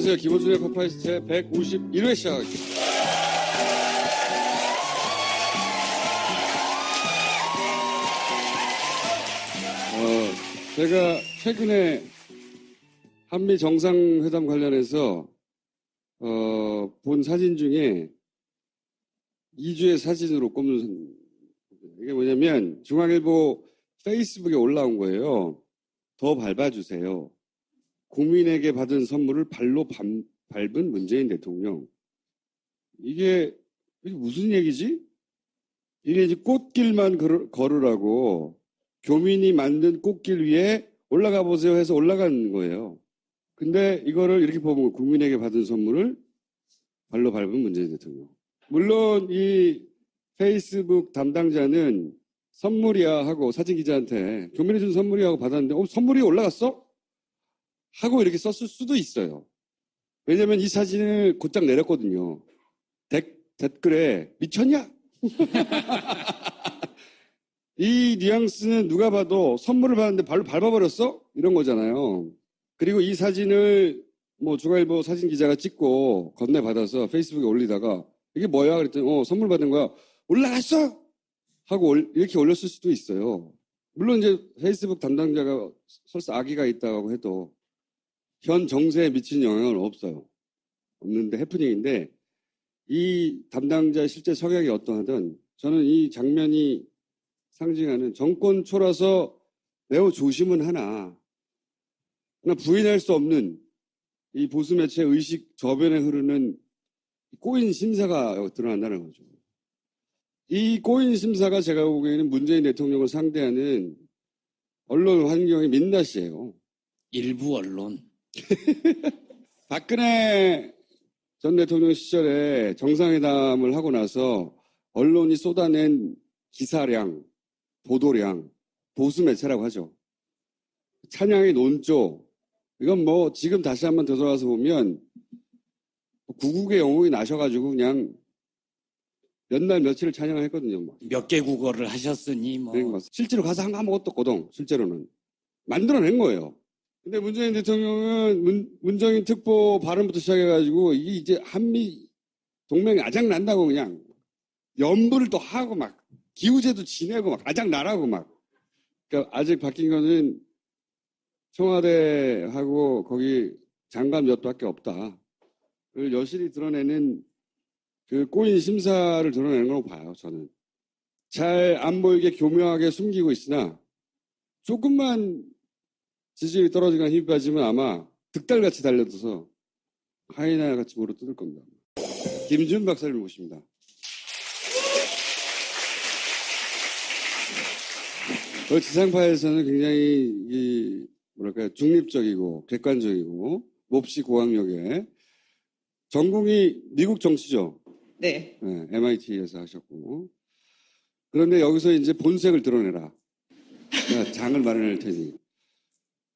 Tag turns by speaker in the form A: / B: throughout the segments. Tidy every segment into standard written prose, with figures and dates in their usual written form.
A: 안녕하세요. 김호준의 퍼파이스 제 151회 시작하겠습니다. 제가 최근에 한미 정상회담 관련해서 본 사진 중에 2주의 사진으로 꼽는, 이게 뭐냐면 중앙일보 페이스북에 올라온 거예요. 더 밟아주세요. 국민에게 받은 선물을 발로 밟은 문재인 대통령. 이게 무슨 얘기지? 이게 이제 꽃길만 걸으라고 교민이 만든 꽃길 위에 올라가 보세요 해서 올라간 거예요. 근데 이거를 이렇게 보면 국민에게 받은 선물을 발로 밟은 문재인 대통령. 물론 이 페이스북 담당자는 선물이야 하고 사진 기자한테 교민이 준 선물이야 하고 받았는데 선물이 올라갔어? 하고 이렇게 썼을 수도 있어요. 왜냐면 이 사진을 곧장 내렸거든요. 댓글에 미쳤냐? 이 뉘앙스는 누가 봐도 선물을 받았는데 발로 밟아버렸어? 이런 거잖아요. 그리고 이 사진을 중앙일보 사진 기자가 찍고 건네받아서 페이스북에 올리다가 이게 뭐야? 그랬더니 선물 받은 거야. 올라갔어? 하고 이렇게 올렸을 수도 있어요. 물론 이제 페이스북 담당자가 설사 악의가 있다고 해도 현 정세에 미친 영향은 없는데 해프닝인데 이 담당자의 실제 성향이 어떠하든 저는 이 장면이 상징하는 정권 초라서 매우 조심은 하나 부인할 수 없는 이 보수 매체 의식 저변에 흐르는 꼬인 심사가 드러난다는 거죠. 이 꼬인 심사가 제가 보기에는 문재인 대통령을 상대하는 언론 환경의 민낯이에요.
B: 일부 언론.
A: 박근혜 전 대통령 시절에 정상회담을 하고 나서 언론이 쏟아낸 기사량, 보도량, 보수 매체라고 하죠. 찬양의 논조, 이건 지금 다시 한번 되돌아서 보면 구국의 영웅이 나셔가지고 그냥 몇 날 며칠을 찬양을 했거든요.
B: 몇 개 국어를 하셨으니
A: 실제로 가서 아무것도 없거든. 실제로는 만들어낸 거예요. 근데 문재인 대통령은 문정인 특보 발언부터 시작해가지고 이게 이제 한미 동맹이 아작난다고 그냥 연부를 또 하고 기우제도 지내고 아작나라고 그러니까 아직 바뀐 거는 청와대하고 거기 장관 몇 밖에 없다. 그걸 여실히 드러내는 그 꼬인 심사를 드러내는 거라고 봐요, 저는. 잘 안 보이게 교묘하게 숨기고 있으나 조금만 지지율이 떨어지거나 힘이 빠지면 아마 득달같이 달려들어서 하이에나같이 물어 뜯을 겁니다. 김준 박사님 모십니다. 지상파에서는 굉장히 중립적이고 객관적이고 몹시 고학력에 전공이 미국 정치죠.
C: 네.
A: MIT에서 하셨고. 그런데 여기서 이제 본색을 드러내라. 제가 장을 마련할 테니.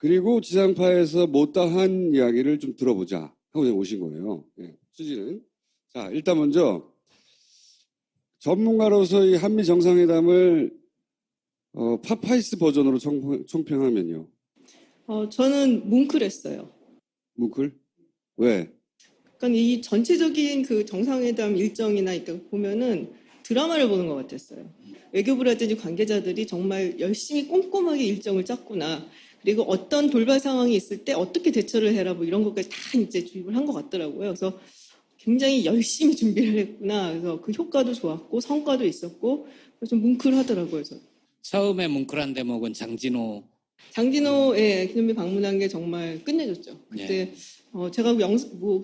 A: 그리고 지상파에서 못다한 이야기를 좀 들어보자 하고 오신 거예요. 취지는. 자, 일단 먼저 전문가로서 이 한미 정상회담을 파파이스 버전으로 총평하면요.
C: 저는 뭉클했어요.
A: 뭉클? 왜?
C: 그러니까 이 전체적인 그 정상회담 일정이나 이렇게 보면은 드라마를 보는 것 같았어요. 외교부라든지 관계자들이 정말 열심히 꼼꼼하게 일정을 짰구나. 그리고 어떤 돌발 상황이 있을 때 어떻게 대처를 해라 이런 것까지 다 이제 주입을 한 것 같더라고요. 그래서 굉장히 열심히 준비를 했구나. 그래서 그 효과도 좋았고 성과도 있었고 좀 뭉클하더라고요. 그래서.
B: 처음에 뭉클한 대목은
C: 장진호의 기념비 방문한 게 정말 끝내줬죠. 그때 제가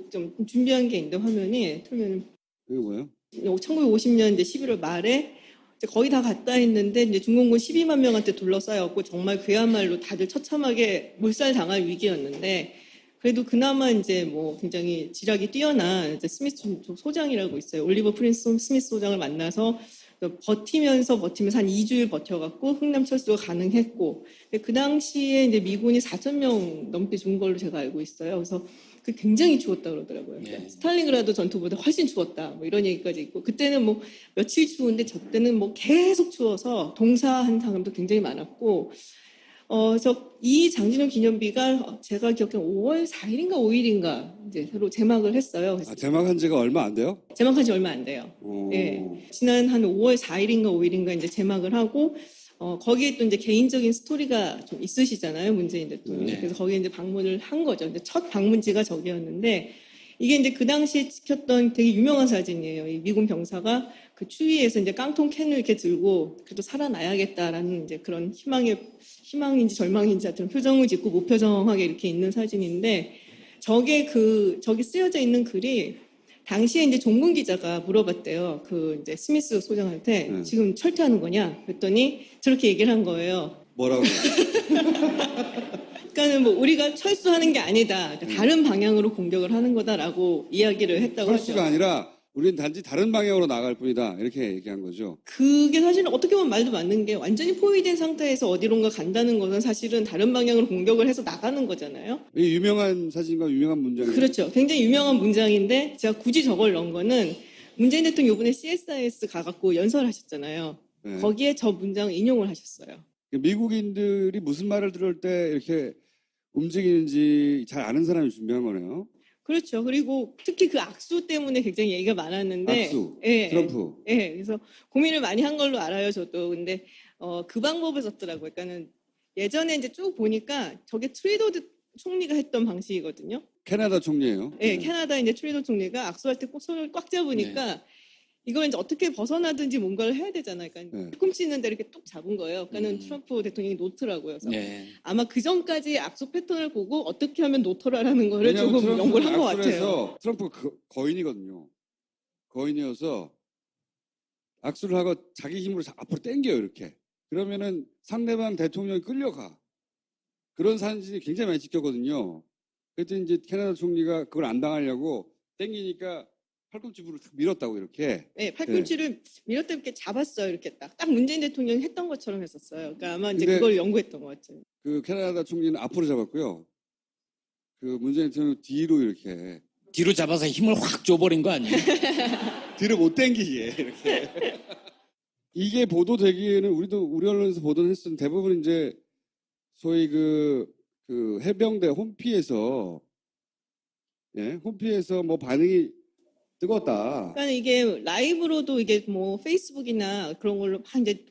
C: 좀 준비한 게 있는데 화면이 틀면
A: 이게 뭐예요?
C: 1950년 이제 11월 말에 이제 거의 다 갔다 했는데 이제 중공군 12만 명한테 둘러싸였고 정말 그야말로 다들 처참하게 몰살당할 위기였는데 그래도 그나마 이제 굉장히 지략이 뛰어난 이제 스미스 소장이라고 있어요. 올리버 프린스 스미스 소장을 만나서 버티면서 한 2주일 버텨갖고 흥남 철수가 가능했고 그 당시에 이제 미군이 4,000명 넘게 죽은 걸로 제가 알고 있어요. 그래서 그 굉장히 추웠다 그러더라고요.
B: 네.
C: 스탈린그라드 전투보다 훨씬 추웠다. 이런 얘기까지 있고 그때는 며칠 추운데 저 때는 계속 추워서 동사한 사람도 굉장히 많았고 이 장진호 기념비가 제가 기억해 5월 4일인가 5일인가 이제 새로 제막을 했어요. 그래서
A: 제막한 지가 얼마 안 돼요?
C: 제막한 지 얼마 안 돼요.
A: 오.
C: 예. 지난 한 5월 4일인가 5일인가 이제 제막을 하고, 거기에 또 이제 개인적인 스토리가 좀 있으시잖아요, 문재인 대통령이.
B: 네.
C: 그래서 거기에 이제 방문을 한 거죠. 근데 첫 방문지가 저기였는데, 이게 이제 그 당시에 찍혔던 되게 유명한 사진이에요. 이 미군 병사가 그 추위에서 이제 깡통 캔을 이렇게 들고 그래도 살아나야겠다라는 이제 그런 희망인지 절망인지 하여튼 표정을 짓고 무표정하게 이렇게 있는 사진인데, 저기 쓰여져 있는 글이 당시에 이제 종군 기자가 물어봤대요. 그 이제 스미스 소장한테
A: 네.
C: 지금 철퇴하는 거냐? 그랬더니 저렇게 얘기를 한 거예요.
A: 뭐라고?
C: 그러니까는 뭐 우리가 철수하는 게 아니다. 그러니까 다른 방향으로 공격을 하는 거다라고 이야기를 했다고
A: 철수가
C: 하죠.
A: 아니라 우리는 단지 다른 방향으로 나갈 뿐이다. 이렇게 얘기한 거죠.
C: 그게 사실은 어떻게 보면 말도 맞는 게 완전히 포위된 상태에서 어디론가 간다는 것은 사실은 다른 방향으로 공격을 해서 나가는 거잖아요.
A: 이 유명한 사진과 유명한 문장이
C: 그렇죠. 굉장히 유명한 문장인데 제가 굳이 저걸 넣은 거는 문재인 대통령 이번에 CSIS 가갖고 연설하셨잖아요.
A: 네.
C: 거기에 저 문장을 인용을 하셨어요.
A: 미국인들이 무슨 말을 들을 때 이렇게 움직이는지 잘 아는 사람이 준비한 거네요.
C: 그렇죠. 그리고 특히 그 악수 때문에 굉장히 얘기가 많았는데,
A: 악수,
C: 예,
A: 트럼프.
C: 예, 그래서 고민을 많이 한 걸로 알아요, 저도. 근데 그 방법을 썼더라고요. 그러니까는 예전에 이제 쭉 보니까 저게 트루도 총리가 했던 방식이거든요.
A: 캐나다 총리예요.
C: 예, 캐나다 이제 트루도 총리가 악수할 때 꼭 손을 꽉 잡으니까 이걸 이제 어떻게 벗어나든지 뭔가를 해야 되잖아요. 그러니까
A: 네.
C: 뒤꿈치 있는데 이렇게 뚝 잡은 거예요. 그러니까는 트럼프 대통령이 놓더라고요. 그래서
B: 네.
C: 아마 그 전까지 악수 패턴을 보고 어떻게 하면 놓더라라는 거를
A: 왜냐하면
C: 조금
A: 트럼프는
C: 연구를 한 것
A: 악수를
C: 같아요.
A: 해서 트럼프가 거인이거든요. 거인이어서 악수를 하고 자기 힘으로 앞으로 당겨요, 이렇게. 그러면은 상대방 대통령이 끌려가. 그런 사진이 굉장히 많이 찍혔거든요. 그랬더니 이제 캐나다 총리가 그걸 안 당하려고 당기니까 팔꿈치부를 탁 밀었다고 이렇게.
C: 네, 팔꿈치를 밀었다 이렇게 잡았어요. 이렇게 딱 문재인 대통령이 했던 것처럼 했었어요. 그러니까 아마 이제
A: 근데
C: 그걸 연구했던 것 같아요.
A: 그 캐나다 총리는 앞으로 잡았고요. 그 문재인 대통령 뒤로 이렇게.
B: 뒤로 잡아서 힘을 확 줘버린 거 아니에요?
A: 뒤를 못 당기게 이렇게. 이게 보도되기에는 우리 언론에서 보도를 했었는데 대부분 이제 소위 그 해병대 홈피에서 홈피에서 뭐 반응이 뜨겁다.
C: 그러니까 이게 라이브로도 이게 뭐 페이스북이나 그런 걸로 막 이제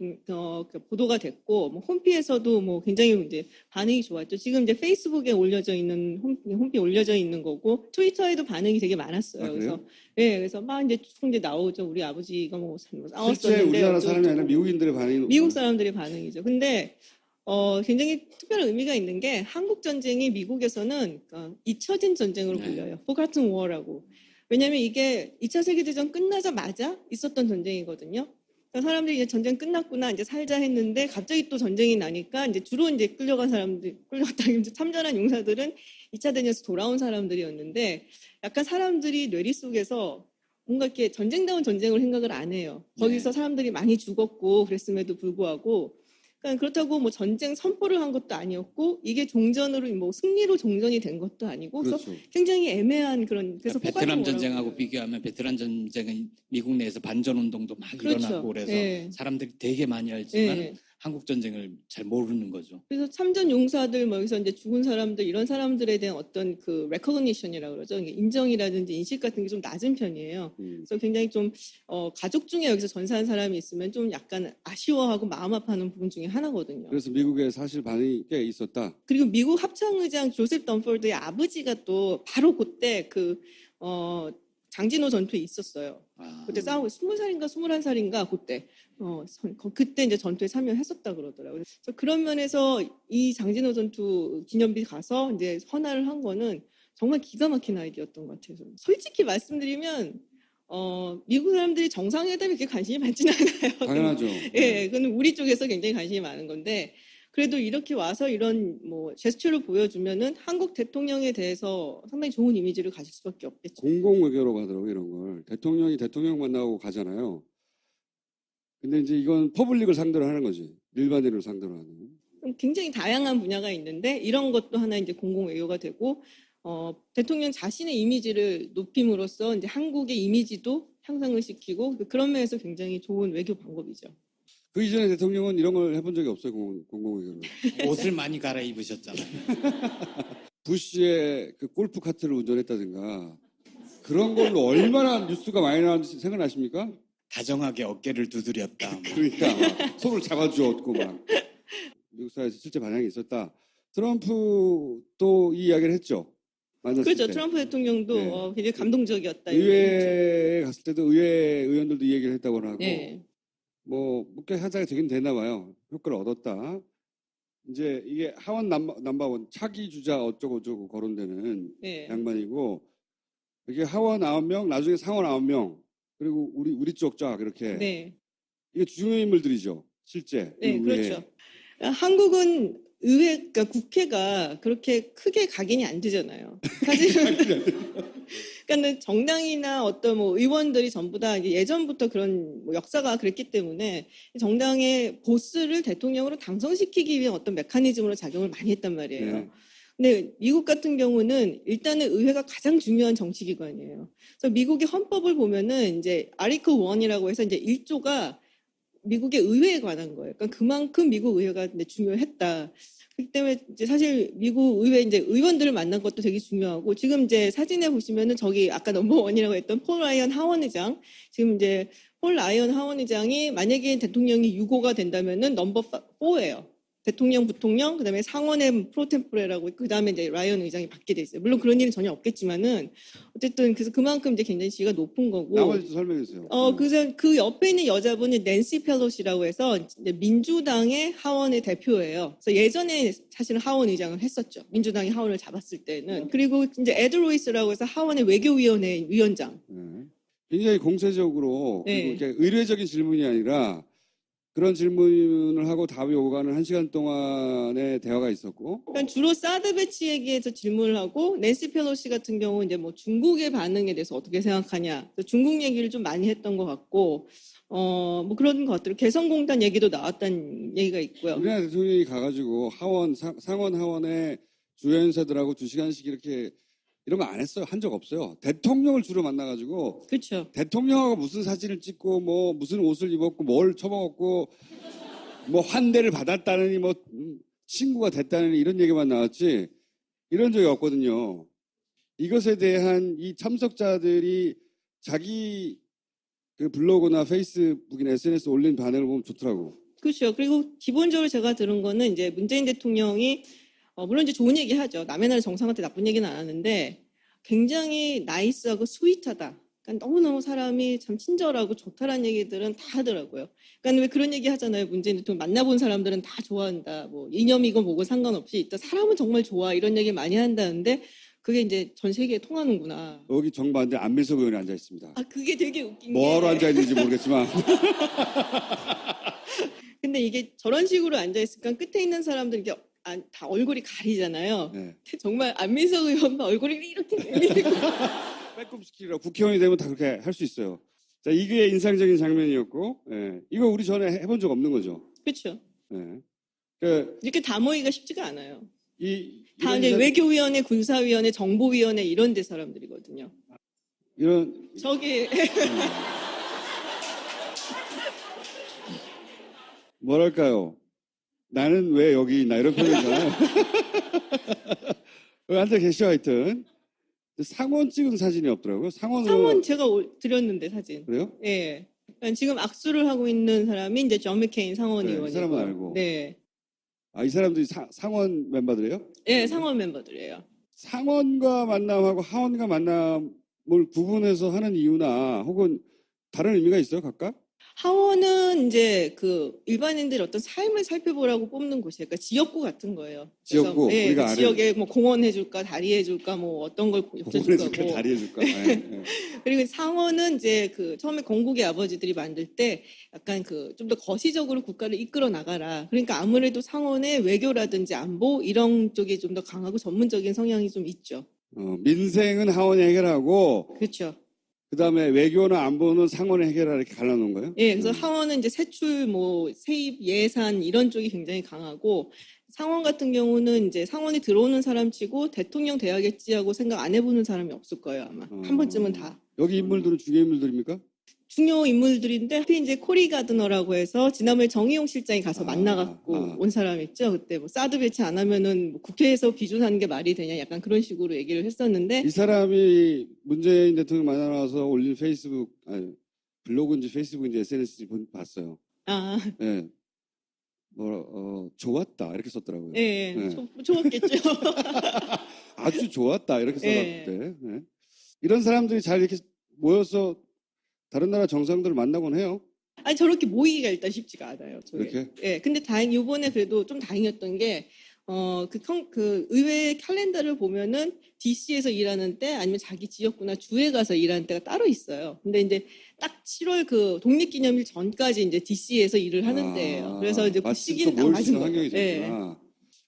C: 보도가 됐고, 뭐 홈피에서도 뭐 굉장히 이제 반응이 좋았죠. 지금 이제 페이스북에 올려져 있는 홈피 올려져 있는 거고, 트위터에도 반응이 되게 많았어요.
A: 아, 그래요?
C: 그래서 막 이제 나오죠. 우리 아버지가 뭐 싸웠었는데
A: 실제 우리나라
C: 어쩌고
A: 사람이 아니라
C: 저쩌고.
A: 미국인들의 반응이
C: 미국 사람들의 반응이죠. 근데 굉장히 특별한 의미가 있는 게 한국 전쟁이 미국에서는 잊혀진 전쟁으로
B: 네.
C: 불려요. Forgotten War라고. 왜냐하면 이게 2차 세계대전 끝나자마자 있었던 전쟁이거든요. 그러니까 사람들이 이제 전쟁 끝났구나 이제 살자 했는데 갑자기 또 전쟁이 나니까 이제 주로 이제 끌려갔다 이제 참전한 용사들은 2차 대전에서 돌아온 사람들이었는데 약간 사람들이 뇌리 속에서 뭔가 이렇게 전쟁다운 전쟁을 생각을 안 해요. 거기서 사람들이 많이 죽었고 그랬음에도 불구하고 그러니까 그렇다고 뭐 전쟁 선포를 한 것도 아니었고 이게 종전으로 뭐 승리로 종전이 된 것도 아니고 그래서
A: 그렇죠.
C: 굉장히 애매한 그런 그래서
B: 베트남
C: 포괄적으로
B: 전쟁하고
C: 뭐라고
B: 비교하면 베트남 전쟁은 미국 내에서 반전 운동도 막
C: 그렇죠.
B: 일어나고 그래서
C: 네.
B: 사람들이 되게 많이 알지만
C: 네.
B: 한국 전쟁을 잘 모르는 거죠.
C: 그래서 참전 용사들 뭐 여기서 이제 죽은 사람들 이런 사람들에 대한 어떤 그 recognition이라고 그러죠. 인정이라든지 인식 같은 게 좀 낮은 편이에요. 그래서 굉장히 좀 가족 중에 여기서 전사한 사람이 있으면 좀 약간 아쉬워하고 마음 아파하는 부분 중에 하나거든요.
A: 그래서 미국에 사실 반응이 꽤 있었다.
C: 그리고 미국 합참의장 조셉 덤폴드의 아버지가 또 바로 그때 장진호 전투에 있었어요. 그때 싸우고 20살인가 21살인가 그때 그때 이제 전투에 참여했었다 그러더라고요. 그래서 그런 면에서 이 장진호 전투 기념비 가서 이제 헌화를 한 거는 정말 기가 막힌 아이디어였던 것 같아요. 솔직히 말씀드리면 미국 사람들이 정상회담에 그렇게 관심이 많지는 않아요.
A: 당연하죠.
C: 예, 그건 우리 쪽에서 굉장히 관심이 많은 건데 그래도 이렇게 와서 이런 뭐 제스처를 보여주면은 한국 대통령에 대해서 상당히 좋은 이미지를 가질 수밖에 없겠죠.
A: 공공 외교라고 하더라고요, 이런 걸. 대통령이 대통령 만나고 가잖아요. 근데 이제 이건 퍼블릭을 상대로 하는 거지. 일반인을 상대로 하는.
C: 굉장히 다양한 분야가 있는데 이런 것도 하나 이제 공공 외교가 되고 대통령 자신의 이미지를 높임으로써 이제 한국의 이미지도 향상을 시키고 그런 면에서 굉장히 좋은 외교 방법이죠.
A: 그 이전에 대통령은 이런 걸 해본 적이 없어요, 공공의견은.
B: 옷을 많이 갈아입으셨잖아요.
A: 부시의 그 골프 카트를 운전했다든가 그런 걸로 얼마나 뉴스가 많이 나왔는지 생각나십니까?
B: 다정하게 어깨를 두드렸다. 뭐.
A: 그러니까 막 손을 잡아주었고 막 미국 사회에서 실제 반향이 있었다. 트럼프도 이 이야기를 했죠. 만났을
C: 그렇죠.
A: 때.
C: 트럼프 대통령도
A: 네.
C: 굉장히 감동적이었다.
A: 의회에 갔을 때도 의회 의원들도 이 얘기를 했다고 하고
C: 네.
A: 뭐 꽤 하자가 되긴 되나 봐요. 효과를 얻었다. 이제 이게 하원 넘버원 차기 주자 어쩌고 거론되는
C: 네.
A: 양반이고 이게 하원 9명, 나중에 상원 9명, 그리고 우리 쪽 쫙 이렇게
C: 네.
A: 이게 중요 인물들이죠. 실제.
C: 네,
A: 미국 의회에.
C: 그렇죠. 한국은 의회, 그러니까 국회가 그렇게 크게 각인이 안 되잖아요. 사실은 그러니까 정당이나 어떤 뭐 의원들이 전부 다 이제 예전부터 그런 뭐 역사가 그랬기 때문에 정당의 보스를 대통령으로 당선시키기 위한 어떤 메커니즘으로 작용을 많이 했단 말이에요.
A: 네.
C: 근데 미국 같은 경우는 일단은 의회가 가장 중요한 정치기관이에요. 그래서 미국의 헌법을 보면은 이제 아리클 1이라고 해서 이제 1조가 미국의 의회에 관한 거예요. 그러니까 그만큼 미국 의회가 이제 중요했다. 그렇기 때문에 이제 사실 미국 의회 이제 의원들을 만난 것도 되게 중요하고 지금 이제 사진에 보시면은 저기 아까 넘버원이라고 했던 폴 라이언 하원의장 지금 이제 폴 라이언 하원의장이 만약에 대통령이 유고가 된다면은 넘버 4예요. 대통령, 부통령, 그다음에 상원의 프로템포레라고 그다음에 이제 라이언 의장이 받게 돼 있어요. 물론 그런 일은 전혀 없겠지만은 어쨌든 그래서 그만큼 이제 굉장히 지위가 높은 거고.
A: 나머지도 설명해주세요.
C: 그래서 그 옆에 있는 여자분이 낸시 펠로시라고 해서 이제 민주당의 하원의 대표예요. 그래서 예전에 사실은 하원 의장을 했었죠. 민주당이 하원을 잡았을 때는. 그리고 이제 에드 로이스라고 해서 하원의 외교위원회 위원장.
A: 네. 굉장히 공세적으로
C: 네.
A: 그리고 이렇게 의례적인 질문이 아니라 그런 질문을 하고 답이 오가는 1시간 동안의 대화가 있었고.
C: 그러니까 주로 사드 배치 얘기에서 질문을 하고 낸시 펠로시 같은 경우 이제 뭐 중국의 반응에 대해서 어떻게 생각하냐. 중국 얘기를 좀 많이 했던 것 같고 뭐 그런 것들 개성공단 얘기도 나왔다는 얘기가 있고요.
A: 우리나라 대통령이 가가지고 상원 하원의 주연사들하고 2시간씩 이렇게 이런 거 안 했어요. 한 적 없어요. 대통령을 주로 만나가지고
C: 그렇죠.
A: 대통령하고 무슨 사진을 찍고 뭐 무슨 옷을 입었고 뭘 처먹었고 뭐 환대를 받았다느니 뭐 친구가 됐다느니 이런 얘기만 나왔지 이런 적이 없거든요. 이것에 대한 이 참석자들이 자기 그 블로그나 페이스북이나 SNS 올린 반응을 보면 좋더라고.
C: 그렇죠. 그리고 기본적으로 제가 들은 거는 이제 문재인 대통령이 물론 이제 좋은 얘기 하죠. 남의 나라 정상한테 나쁜 얘기는 안 하는데 굉장히 나이스하고 스윗하다. 그러니까 너무너무 사람이 참 친절하고 좋다라는 얘기들은 다 하더라고요. 그러니까 왜 그런 얘기 하잖아요. 문재인 대통령 만나본 사람들은 다 좋아한다. 뭐 이념이고 뭐고 상관없이 일단 사람은 정말 좋아. 이런 얘기 많이 한다는데 그게 이제 전 세계에 통하는구나.
A: 여기 정반대 안민석 의원이 앉아 있습니다.
C: 그게 되게 웃긴 게.
A: 뭐하러 앉아 있는지 모르겠지만.
C: 근데 이게 저런 식으로 앉아 있으니까 끝에 있는 사람들 이게 다 얼굴이 가리잖아요.
A: 네.
C: 정말 안민석 의원만 얼굴이 이렇게 밀리고.
A: 빼꼼시키라 국회의원이 되면 다 그렇게 할 수 있어요. 자, 이게 인상적인 장면이었고, 예. 이거 우리 전에 해본 적 없는 거죠.
C: 그렇죠.
A: 예.
C: 이렇게 다 모이기가 쉽지가 않아요. 다
A: 이런
C: 이제 외교위원회, 군사위원회, 정보위원회 이런 데 사람들이거든요.
A: 이런
C: 저기
A: 뭐랄까요? 나는 왜 여기 있나 이런 표현이잖아요. 앉아 계셔 하여튼 상원 찍은 사진이 없더라고요.
C: 상원 제가 드렸는데 사진.
A: 그래요?
C: 예. 그러니까 지금 악수를 하고 있는 사람이 이제 존 맥케인 상원
A: 네,
C: 의원이고.
A: 이 사람은 알고.
C: 네.
A: 이 사람들이 상원 멤버들이에요?
C: 예, 상원 멤버들이에요.
A: 상원과 만남하고 하원과 만남을 구분해서 하는 이유나 혹은 다른 의미가 있어요, 각각?
C: 하원은 이제 그 일반인들의 어떤 삶을 살펴보라고 뽑는 곳이에요. 그러니까 지역구 같은 거예요.
A: 지역구,
C: 그래서,
A: 우리가
C: 그 지역에 뭐 공원 해줄까, 다리 해줄까, 뭐 어떤 걸
A: 공원해줄까,
C: 해줄까,
A: 다리 해줄까. 네.
C: 그리고 상원은 이제 그 처음에 건국의 아버지들이 만들 때 약간 그 좀 더 거시적으로 국가를 이끌어 나가라. 그러니까 아무래도 상원의 외교라든지 안보 이런 쪽이 좀 더 강하고 전문적인 성향이 좀 있죠.
A: 민생은 하원이 해결하고,
C: 그렇죠.
A: 그 다음에 외교나 안보는 상원이 해결하라 이렇게 갈라놓은 거예요?
C: 예, 그래서 하원은 이제 세출, 뭐 세입, 예산 이런 쪽이 굉장히 강하고 상원 같은 경우는 이제 상원이 들어오는 사람치고 대통령 돼야겠지 하고 생각 안 해보는 사람이 없을 거예요 아마 한 번쯤은 다.
A: 여기 인물들은 중요 인물들입니까?
C: 중요 인물들인데 하필 이제 코리 가드너라고 해서 지난번에 정의용 실장이 가서 만나갖고 온 사람 있죠. 그때 뭐 사드 배치 안 하면은 뭐 국회에서 비준하는 게 말이 되냐 약간 그런 식으로 얘기를 했었는데
A: 이 사람이 문재인 대통령 만나서 올린 페이스북, 아니, 블로그인지 페이스북인지 SNS인지 봤어요.
C: 아,
A: 예. 좋았다 이렇게 썼더라고요.
C: 예,
A: 네.
C: 좋았겠죠.
A: 아주 좋았다 이렇게
C: 네.
A: 써놨대. 네. 이런 사람들이 잘 이렇게 모여서 다른 나라 정상들을 만나곤 해요.
C: 아니 저렇게 모이기가 일단 쉽지가 않아요. 저게.
A: 이렇게?
C: 예, 근데 이번에 그래도 좀 다행이었던 게 그 의회 캘린더를 보면은 DC에서 일하는 때 아니면 자기 지역구나 주에 가서 일하는 때가 따로 있어요. 근데 이제 딱 7월 그 독립기념일 전까지 이제 DC에서 일을 하는 때예요. 그래서 이제 그
A: 마침
C: 시기는
A: 또
C: 딱
A: 모일 수
C: 맞은
A: 있는
C: 거예요.
A: 환경이
C: 예.
A: 됐구나.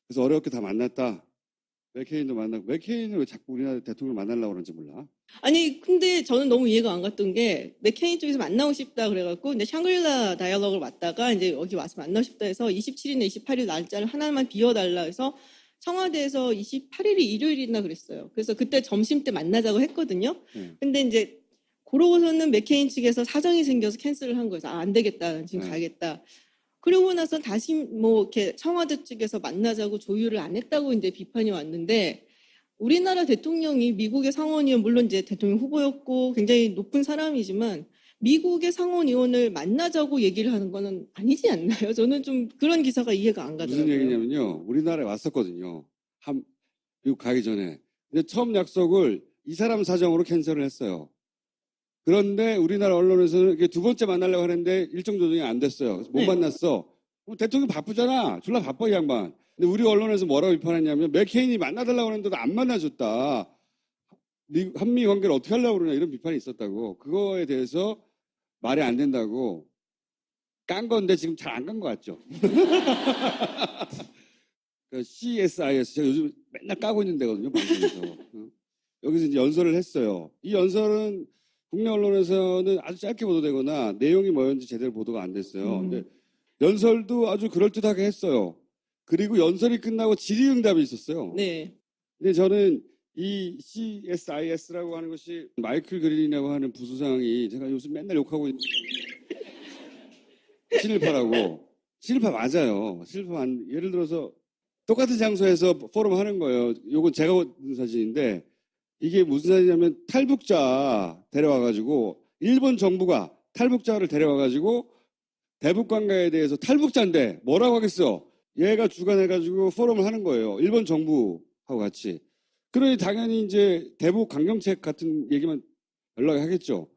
A: 그래서 어렵게 다 만났다. 맥케인도 만나고. 맥케인은 왜 자꾸 우리나라 대통령을 만나려고 그러는지 몰라.
C: 아니 근데 저는 너무 이해가 안 갔던 게 맥케인 쪽에서 만나고 싶다 그래갖고 이제 샹그릴라 다이얼로그를 왔다가 이제 여기 와서 만나고 싶다 해서 27일이나 28일 날짜를 하나만 비워달라 해서 청와대에서 28일이 일요일이나 그랬어요. 그래서 그때 점심 때 만나자고 했거든요. 근데 이제 그러고서는 맥케인 측에서 사정이 생겨서 캔슬을 한 거예요. 안 되겠다. 지금 가야겠다. 그러고 나서 다시 뭐 이렇게 청와대 측에서 만나자고 조율을 안 했다고 이제 비판이 왔는데 우리나라 대통령이 미국의 상원의원 물론 이제 대통령 후보였고 굉장히 높은 사람이지만 미국의 상원의원을 만나자고 얘기를 하는 거는 아니지 않나요? 저는 좀 그런 기사가 이해가 안 가더라고요.
A: 무슨 얘기냐면요. 우리나라에 왔었거든요. 미국 가기 전에. 근데 처음 약속을 이 사람 사정으로 캔슬을 했어요. 그런데 우리나라 언론에서는 두 번째 만나려고 하는데 일정 조정이 안 됐어요. 그래서 못
C: 네.
A: 만났어. 대통령 바쁘잖아. 졸라 바빠 이 양반. 근데 우리 언론에서 뭐라고 비판했냐면 맥케인이 만나달라고 하는데도 안 만나줬다. 한미 관계를 어떻게 하려고 그러냐 이런 비판이 있었다고. 그거에 대해서 말이 안 된다고 깐 건데 지금 잘 안 간 것 같죠. CSIS 제가 요즘 맨날 까고 있는 데거든요. 방송에서. 여기서 이제 연설을 했어요. 이 연설은 국내 언론에서는 아주 짧게 보도되거나 내용이 뭐였는지 제대로 보도가 안 됐어요. 근데 연설도 아주 그럴듯하게 했어요. 그리고 연설이 끝나고 질의응답이 있었어요.
C: 네.
A: 근데 저는 이 CSIS라고 하는 것이 마이클 그린이라고 하는 부수상이 제가 요즘 맨날 욕하고 있는 친일파라고. 친일파 맞아요. 예를 들어서 똑같은 장소에서 포럼 하는 거예요. 요건 제가 본 사진인데 이게 무슨 사진이냐면 탈북자 데려와가지고 일본 정부가 탈북자를 데려와가지고 대북 관계에 대해서 탈북자인데 뭐라고 하겠어? 얘가 주관해가지고 포럼을 하는 거예요. 일본 정부하고 같이. 그러니 당연히 이제 대북 강경책 같은 얘기만 연락을 하겠죠.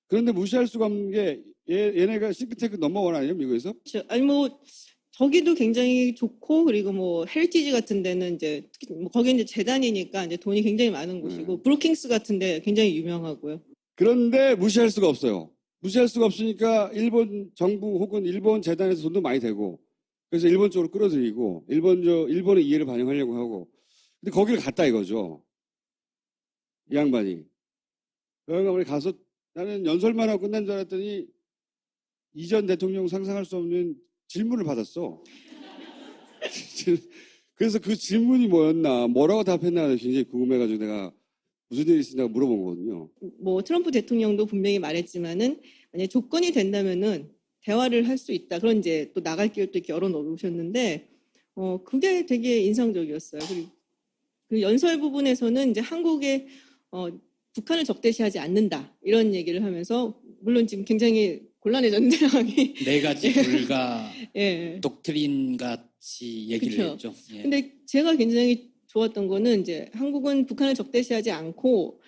A: 그런데 무시할 수가 없는 게 얘네가 싱크탱크 넘버원 아니에요, 미국에서?
C: 아니 뭐 저기도 굉장히 좋고 그리고 뭐 헤리티지 같은 데는 이제 특히 뭐 거기 이제 재단이니까 이제 돈이 굉장히 많은 곳이고 브루킹스 같은 데 굉장히 유명하고요.
A: 그런데 무시할 수가 없어요. 무시할 수가 없으니까 일본 정부 혹은 일본 재단에서 돈도 많이 되고 그래서 일본 쪽으로 끌어들이고 일본의 이해를 반영하려고 하고 근데 거기를 갔다 이거죠. 이 양반이. 여행가만에 가서 나는 연설만 하고 끝난 줄 알았더니 이전 대통령 상상할 수 없는 질문을 받았어. 그래서 그 질문이 뭐였나, 뭐라고 답했나 굉장히 궁금해가지고 내가 무슨 일이 있으냐고 물어본 거거든요.
C: 뭐 트럼프 대통령도 분명히 말했지만은 만약 조건이 된다면은 대화를 할 수 있다. 그런 이제 또 나갈 길을 또 이렇게 열어놓으셨는데 그게 되게 인상적이었어요. 그리고 그 연설 부분에서는 이제 한국에 북한을 적대시하지 않는다 이런 얘기를 하면서 물론 지금 굉장히 곤란해졌는데 상황이
B: 네 가지 불가
C: 예.
B: 독트린 같이 얘기를
C: 그쵸.
B: 했죠. 예.
C: 근데 제가 굉장히 좋았던 거는 이제 한국은 북한을 적대시하지 않고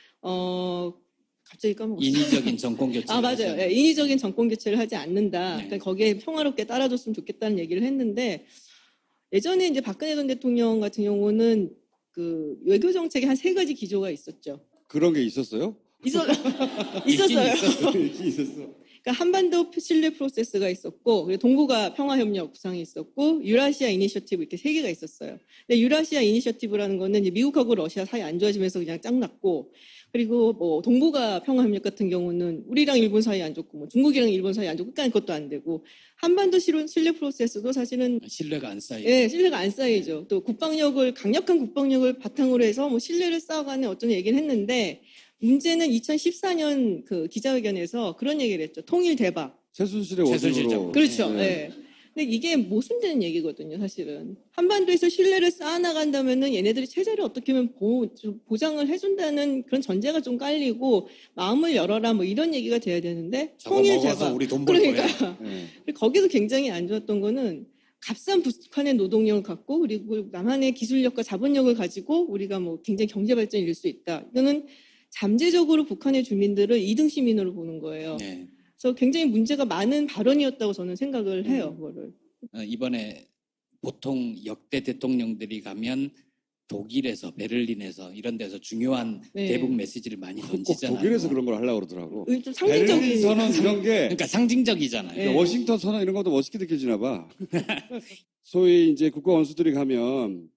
C: 갑자기 까먹었어요.
B: 인위적인 정권 교체.
C: 아 맞아요. 예, 인위적인 정권 교체를 하지 않는다.
B: 네.
C: 그러니까 거기에 평화롭게 따라줬으면 좋겠다는 얘기를 했는데 예전에 이제 박근혜 전 대통령 같은 경우는 그 외교 정책에 한 3가지 기조가 있었죠.
A: 그런 게 있었어요?
C: 있었어요.
A: 있었어.
C: 그러니까 한반도 신뢰 프로세스가 있었고 동북아 평화협력 구상이 있었고 유라시아 이니셔티브 이렇게 3개가 있었어요. 근데 유라시아 이니셔티브라는 거는 이제 미국하고 러시아 사이 안 좋아지면서 그냥 짱났고 그리고 뭐 동북아 평화협력 같은 경우는 우리랑 일본 사이 안 좋고 뭐 중국이랑 일본 사이 안 좋고 그러니까 그것도 안 되고 한반도 신뢰 프로세스도 사실은
B: 신뢰가 안 쌓이고.
C: 예, 신뢰가 안 쌓이죠. 또 강력한 국방력을 바탕으로 해서 뭐 신뢰를 쌓아가는 어떤 얘기를 했는데 문제는 2014년 그 기자회견에서 그런 얘기를 했죠. 통일 대박.
A: 최순실의
B: 최순실적.
A: 원수로.
C: 그렇죠.
A: 네.
C: 예. 근데 이게 모순되는 얘기거든요, 사실은. 한반도에서 신뢰를 쌓아나간다면은 얘네들이 체제를 어떻게 하면 보장을 해준다는 그런 전제가 좀 깔리고 마음을 열어라 뭐 이런 얘기가 돼야 되는데
B: 저거
C: 통일
B: 먹어서
C: 대박.
B: 우리 돈 벌 거야.
C: 그러니까
A: 네.
C: 거기서 굉장히 안 좋았던 거는 값싼 북한의 노동력을 갖고 그리고 남한의 기술력과 자본력을 가지고 우리가 뭐 굉장히 경제 발전을 이룰 수 있다. 이거는 잠재적으로 북한의 주민들을 2등 시민으로 보는 거예요.
B: 네.
C: 그래서 굉장히 문제가 많은 발언이었다고 저는 생각을 해요. 그거를.
B: 이번에 보통 역대 대통령들이 가면 독일에서 베를린에서 이런 데서 중요한
C: 네.
B: 대북 메시지를 많이
A: 꼭
B: 던지잖아요.
A: 독일에서 그런 걸 하려고 그러더라고.
C: 좀 상징적인
A: 베를린 선언 이런 게
B: 그러니까 상징적이잖아요.
C: 네.
A: 워싱턴 선언 이런 것도 멋있게 느껴지나 봐. 소위 이제 국가 원수들이 가면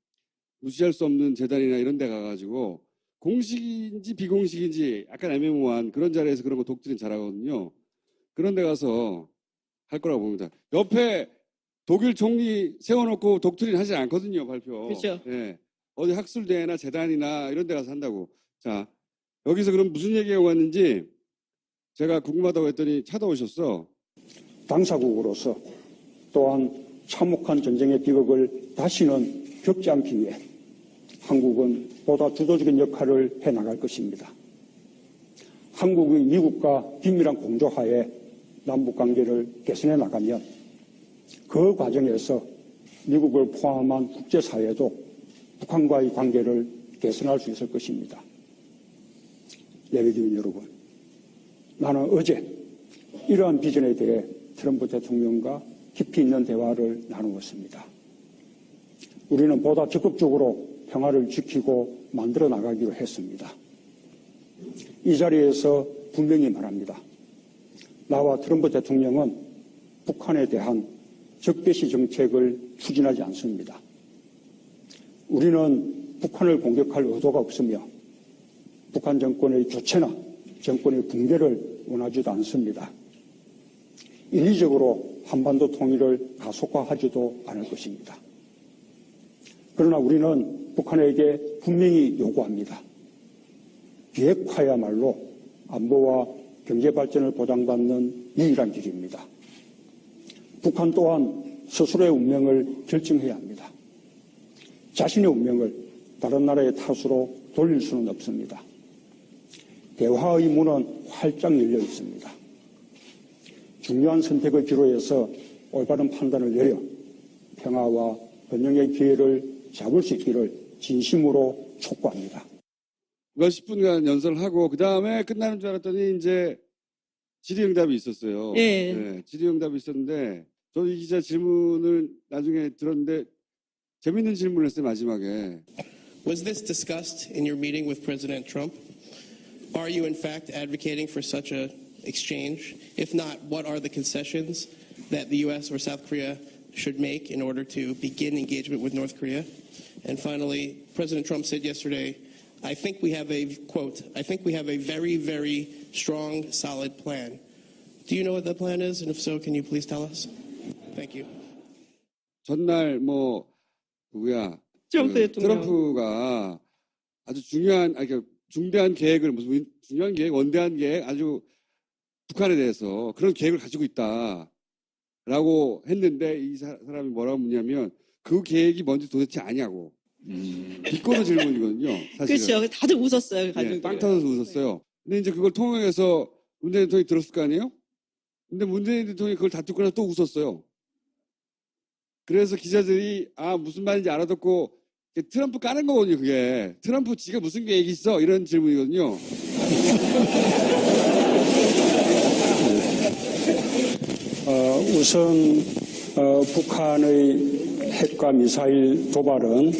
A: 무시할 수 없는 재단이나 이런 데 가가지고 공식인지 비공식인지 약간 애매모호한 그런 자리에서 그런 거 독트린 잘하거든요. 그런 데 가서 할 거라고 봅니다. 옆에 독일 총리 세워놓고 독트린 하지 않거든요, 발표.
C: 그렇죠.
A: 예. 어디 학술대회나 재단이나 이런 데 가서 한다고. 자, 여기서 그럼 무슨 얘기가 왔는지 제가 궁금하다고 했더니 찾아오셨어.
D: 당사국으로서 또한 참혹한 전쟁의 비극을 다시는 겪지 않기 위해 한국은 보다 주도적인 역할을 해나갈 것입니다. 한국이 미국과 긴밀한 공조하에 남북관계를 개선해 나가면 그 과정에서 미국을 포함한 국제사회도 북한과의 관계를 개선할 수 있을 것입니다. 예비주민 여러분, 나는 어제 이러한 비전에 대해 트럼프 대통령과 깊이 있는 대화를 나누었습니다. 우리는 보다 적극적으로 평화를 지키고 만들어 나가기로 했습니다. 이 자리에서 분명히 말합니다. 나와 트럼프 대통령은 북한에 대한 적대시 정책을 추진하지 않습니다. 우리는 북한을 공격할 의도가 없으며 북한 정권의 교체나 정권의 붕괴를 원하지도 않습니다. 인위적으로 한반도 통일을 가속화하지도 않을 것입니다. 그러나 우리는 북한에게 분명히 요구합니다. 비핵화야말로 안보와 경제 발전을 보장받는 유일한 길입니다. 북한 또한 스스로의 운명을 결정해야 합니다. 자신의 운명을 다른 나라의 탓으로 돌릴 수는 없습니다. 대화의 문은 활짝 열려 있습니다. 중요한 선택의 기로에서 올바른 판단을 내려 평화와 번영의 기회를 잡을 수 있기를 진심으로 촉구합니다.
A: 몇 10분간 연설을 하고 그 다음에 끝나는 줄 알았더니 이제 질의응답이 있었어요.
C: 네.
A: 네, 질의응답이 있었는데 저 이 기자 질문을 나중에 들었는데 재밌는 질문을 했어요, 마지막에.
E: Was this discussed in your meeting with President Trump? Are you in fact advocating for such a exchange? If not, what are the concessions that the U.S. or South Korea should make in order to begin engagement with North Korea? And finally, President Trump said yesterday, I think we have a, quote, I think we have a very, very strong, solid plan. Do you know what that plan is? And if so, can you please tell us? Thank you.
A: 전날 누구야?
C: 트럼프 대통령.
A: 트럼프가 아주 중요한, 중대한 계획을, 무슨 중요한 계획, 원대한 계획, 아주 북한에 대해서 그런 계획을 가지고 있다. 라고 했는데 이 사람이 뭐라고 묻냐면 그 계획이 뭔지 도대체 아냐고. 비꼬는 질문이거든요. 사실은.
C: 그렇죠. 다들 웃었어요. 가족들.
A: 네, 빵 터져서 웃었어요. 근데 이제 그걸 통해서 문재인 대통령이 들었을 거 아니에요? 근데 문재인 대통령이 그걸 다 듣고 나서 또 웃었어요. 그래서 기자들이 무슨 말인지 알아듣고 트럼프 까는 거거든요, 그게. 트럼프 지가 무슨 계획이 있어? 이런 질문이거든요.
D: 우선 북한의 핵과 미사일 도발은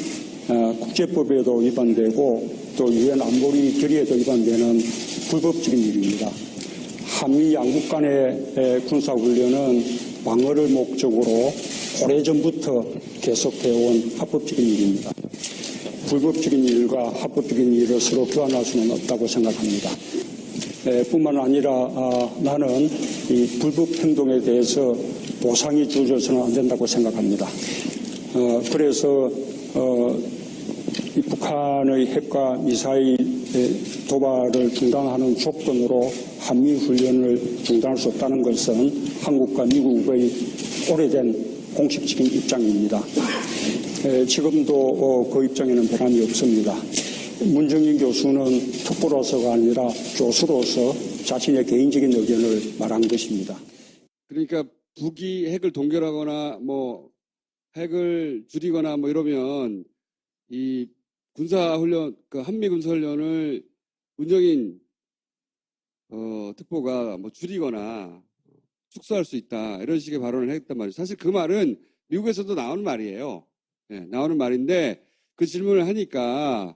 D: 국제법에도 위반되고 또 유엔 안보리 결의에도 위반되는 불법적인 일입니다. 한미 양국 간의 군사훈련은 방어를 목적으로 오래전부터 계속되어온 합법적인 일입니다. 불법적인 일과 합법적인 일을 서로 교환할 수는 없다고 생각합니다. 뿐만 아니라 나는 이 불법 행동에 대해서 보상이 주어져서는 안 된다고 생각합니다. 그래서 이 북한의 핵과 미사일 도발을 중단하는 조건으로 한미 훈련을 중단할 수 없다는 것은 한국과 미국의 오래된 공식적인 입장입니다. 지금도 그 입장에는 변함이 없습니다. 문정인 교수는 특보로서가 아니라 교수로서 자신의 개인적인 의견을 말한 것입니다.
A: 그러니까 북이 핵을 동결하거나 뭐 핵을 줄이거나 뭐 이러면 이 군사훈련, 그 한미 군사훈련을 문정인 특보가 뭐 줄이거나 축소할 수 있다 이런 식의 발언을 했단 말이죠. 사실 그 말은 미국에서도 나오는 말이에요. 네, 나오는 말인데 그 질문을 하니까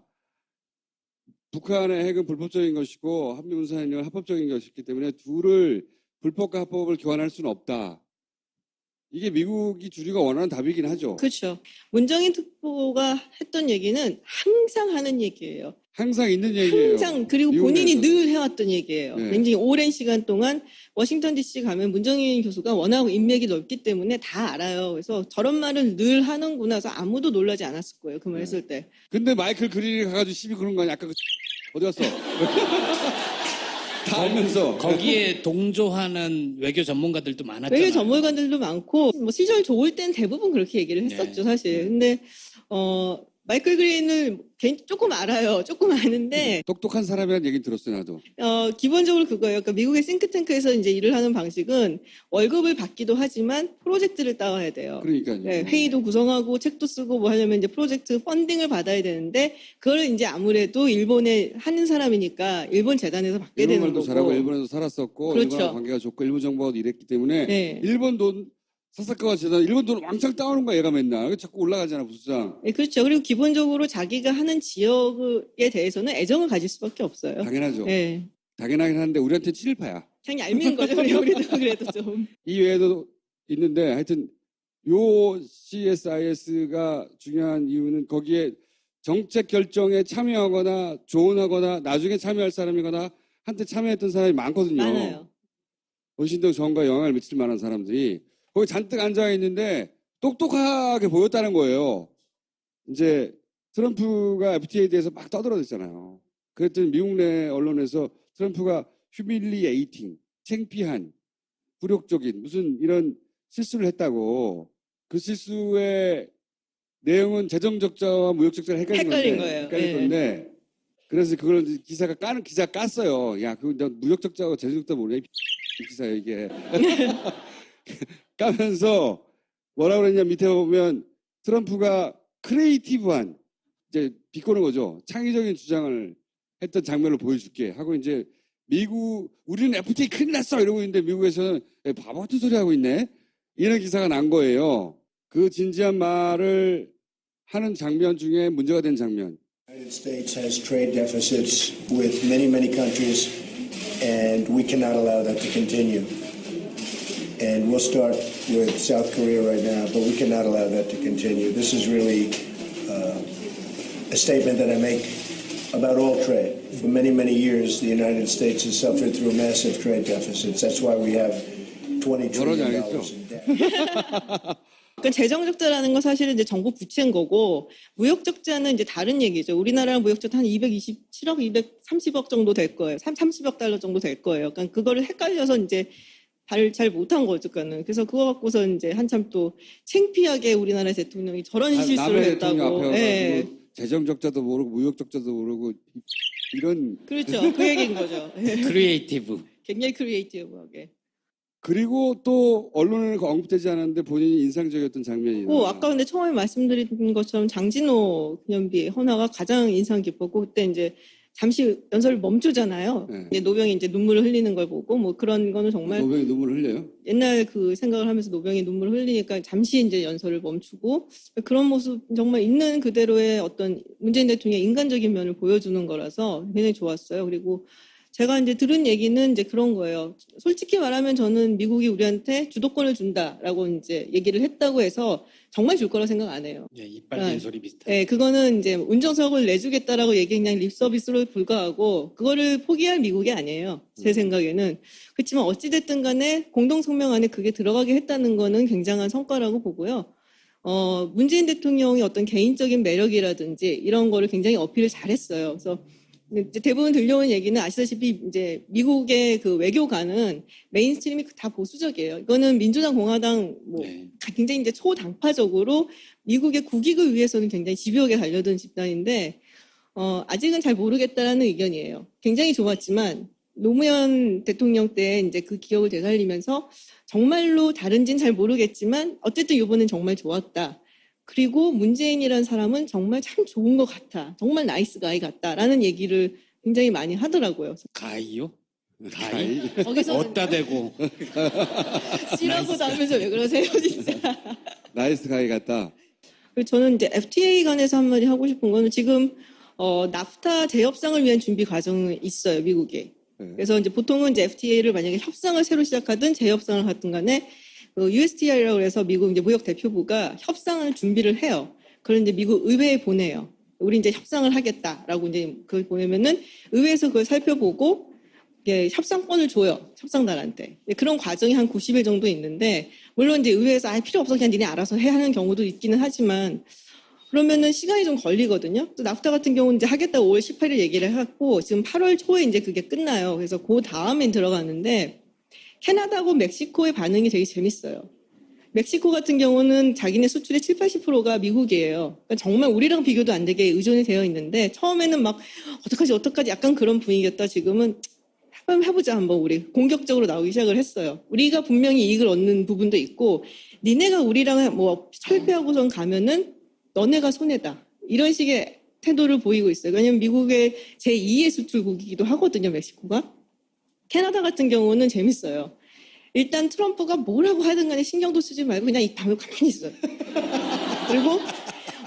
A: 북한의 핵은 불법적인 것이고 한미 군사훈련은 합법적인 것이기 때문에 둘을 불법과 합법을 교환할 수는 없다. 이게 미국이 주류가 원하는 답이긴 하죠.
C: 그렇죠. 문정인 특보가 했던 얘기는 항상 하는 얘기예요.
A: 항상 있는 얘기예요.
C: 항상, 그리고
A: 미국
C: 본인이
A: 내에서도.
C: 늘 해왔던 얘기예요.
A: 네.
C: 굉장히 오랜 시간 동안 워싱턴 DC 가면 문정인 교수가 워낙 인맥이 넓기 때문에 다 알아요. 그래서 저런 말을 늘 하는구나 해서 아무도 놀라지 않았을 거예요. 그 말 했을 때.
A: 근데 마이클 그린이 가가지고 시비 그런 거 아니야? 아까 어디 갔어? 다 알면서.
B: 거기에 동조하는 외교 전문가들도 많았잖아요.
C: 외교 전문가들도 많고 뭐 시절 좋을 땐 대부분 그렇게 얘기를 했었죠.
B: 네.
C: 사실. 근데 마이클 그린을 조금 알아요. 조금 아는데
A: 똑똑한 사람이라는 얘기 들었어요, 나도.
C: 기본적으로 그거예요. 그러니까 미국의 싱크탱크에서 이제 일을 하는 방식은 월급을 받기도 하지만 프로젝트를 따와야 돼요.
A: 그러니까요.
C: 네, 회의도 구성하고 책도 쓰고 뭐 하려면 이제 프로젝트 펀딩을 받아야 되는데 그걸 이제 아무래도 일본에 하는 사람이니까 일본 재단에서 받게 되는
A: 일본말도
C: 거고.
A: 잘하고 일본에서 살았었고
C: 그렇죠.
A: 일본하고 관계가 좋고 일본 정부하고도 일했기 때문에
C: 네.
A: 일본 돈 사사카와 재단 일본 돈 왕창 따오는 거야 얘가 맨날. 자꾸 올라가잖아 부수장.
C: 네, 그렇죠. 그리고 기본적으로 자기가 하는 지역에 대해서는 애정을 가질 수밖에 없어요.
A: 당연하죠.
C: 네.
A: 당연하긴 한데 우리한테 친일파야.
C: 그냥 얄미운 거죠. 우리도 그래도 좀.
A: 이 외에도 있는데 하여튼 요 CSIS가 중요한 이유는 거기에 정책 결정에 참여하거나 조언하거나 나중에 참여할 사람이거나 한때 참여했던 사람이 많거든요.
C: 많아요.
A: 워싱턴 정부가 영향을 미칠 만한 사람들이 거기 잔뜩 앉아 있는데 똑똑하게 보였다는 거예요. 이제 트럼프가 FTA에 대해서 막 떠들어댔잖아요. 그랬더니 미국 내 언론에서 트럼프가 휴밀리에이팅, 창피한, 굴욕적인 무슨 이런 실수를 했다고 그 실수의 내용은 재정적자와 무역적자를
C: 헷갈린 거예요.
A: 헷갈린
C: 예.
A: 건데 그래서 그걸 기자가 깠어요. 야, 그거 너 무역적자하고 재정적자 모르냐? 이 기사야 이게. 까면서 뭐라 그랬냐 밑에 보면 트럼프가 크리에이티브한 이제 비꼬는 거죠. 창의적인 주장을 했던 장면을 보여줄게 하고 이제 우리는 FTA 큰일 났어 이러고 있는데 미국에서는 바보 같은 소리 하고 있네 이런 기사가 난 거예요. 그 진지한 말을 하는 장면 중에 문제가 된 장면.
F: The United States has trade deficits with many, many countries, and we cannot allow that to continue. And we'll start with South Korea right now, but we cannot allow that to continue. This is really a statement that I make about all trade. For many, many years, the United States has suffered through massive trade deficits. That's why we have $20 trillion in debt.
C: 그러니까 재정적자라는 건 사실은 이제 정부 부채인 거고 무역적자는 이제 다른 얘기죠. 우리나라랑 무역적자 한 227억, 230억 정도 될 거예요. 30억 달러 정도 될 거예요. 그러니까 그거를 헷갈려서 이제 잘 못한 거죠. 그래서 그거 갖고서 이제 한참 또 창피하게 우리나라 대통령이 저런 실수를
A: 남의 대통령 앞에
C: 했다고.
A: 와가지고
C: 예.
A: 재정적자도 모르고 무역적자도 모르고 이런.
C: 그렇죠. 그 얘기인 거죠.
B: 크리에이티브.
C: 굉장히 크리에이티브하게.
A: 그리고 또 언론에 언급되지 않았는데 본인이 인상적이었던 장면이.
C: 아까 근데 처음에 말씀드린 것처럼 장진호 기념비 헌화가 가장 인상 깊었고 그때 이제 잠시 연설을 멈추잖아요.
A: 네.
C: 이제 노병이 이제 눈물을 흘리는 걸 보고 뭐 그런 거는 정말
A: 노병이 눈물을 흘려요?
C: 옛날 그 생각을 하면서 노병이 눈물을 흘리니까 잠시 이제 연설을 멈추고 그런 모습 정말 있는 그대로의 어떤 문재인 대통령의 인간적인 면을 보여주는 거라서 굉장히 좋았어요. 그리고 제가 이제 들은 얘기는 이제 그런 거예요. 솔직히 말하면 저는 미국이 우리한테 주도권을 준다라고 이제 얘기를 했다고 해서 정말 줄 거라 생각 안 해요.
B: 예, 이빨 빈 소리 비슷한.
C: 네, 그거는 이제 운전석을 내주겠다라고 얘기 그냥 립서비스로 불과하고 그거를 포기할 미국이 아니에요. 제 생각에는. 그렇지만 어찌됐든 간에 공동성명 안에 그게 들어가게 했다는 거는 굉장한 성과라고 보고요. 문재인 대통령이 어떤 개인적인 매력이라든지 이런 거를 굉장히 어필을 잘했어요. 그래서 근데 이제 대부분 들려오는 얘기는 아시다시피 이제 미국의 그 외교관은 메인스트림이 다 보수적이에요. 이거는 민주당, 공화당 뭐
B: 네.
C: 굉장히 이제 초당파적으로 미국의 국익을 위해서는 굉장히 집요하게 달려든 집단인데 아직은 잘 모르겠다라는 의견이에요. 굉장히 좋았지만 노무현 대통령 때 이제 그 기억을 되살리면서 정말로 다른지는 잘 모르겠지만 어쨌든 이번엔 정말 좋았다. 그리고 문재인이라는 사람은 정말 참 좋은 것 같아. 정말 나이스 가이 같다라는 얘기를 굉장히 많이 하더라고요.
B: 가이요? 가이?
C: 거기서
B: 어디다 대고.
C: 씨라고도 하면서 왜 그러세요, 진짜.
A: 나이스 가이 같다.
C: 그리고 저는 이제 FTA 관해서 한마디 하고 싶은 거는 지금 나프타 재협상을 위한 준비 과정이 있어요, 미국에.
A: 네.
C: 그래서 이제 보통은 이제 FTA를 만약에 협상을 새로 시작하든 재협상을 하든 간에 USTR이라고 해서 미국 이제 무역 대표부가 협상을 준비를 해요. 그런데 미국 의회에 보내요. 우리 이제 협상을 하겠다라고 이제 그걸 보내면은 의회에서 그걸 살펴보고 협상권을 줘요. 협상단한테. 그런 과정이 한 90일 정도 있는데 물론 이제 의회에서 필요 없어 그냥 니네 알아서 해 하는 경우도 있기는 하지만 그러면은 시간이 좀 걸리거든요. 또 나프타 같은 경우는 이제 하겠다고 5월 18일 얘기를 했고 지금 8월 초에 이제 그게 끝나요. 그래서 그 다음에 들어가는데 캐나다하고 멕시코의 반응이 되게 재밌어요. 멕시코 같은 경우는 자기네 수출의 7, 80%가 미국이에요. 그러니까 정말 우리랑 비교도 안 되게 의존이 되어 있는데 처음에는 막 어떡하지 약간 그런 분위기였다. 지금은 한번 해보자 한번 우리 공격적으로 나오기 시작을 했어요. 우리가 분명히 이익을 얻는 부분도 있고 니네가 우리랑 뭐 철폐하고선 가면은 너네가 손해다. 이런 식의 태도를 보이고 있어요. 왜냐하면 미국의 제2의 수출국이기도 하거든요. 멕시코가. 캐나다 같은 경우는 재밌어요. 일단 트럼프가 뭐라고 하든 간에 신경도 쓰지 말고 그냥 입 다물고 가만히 있어요. 그리고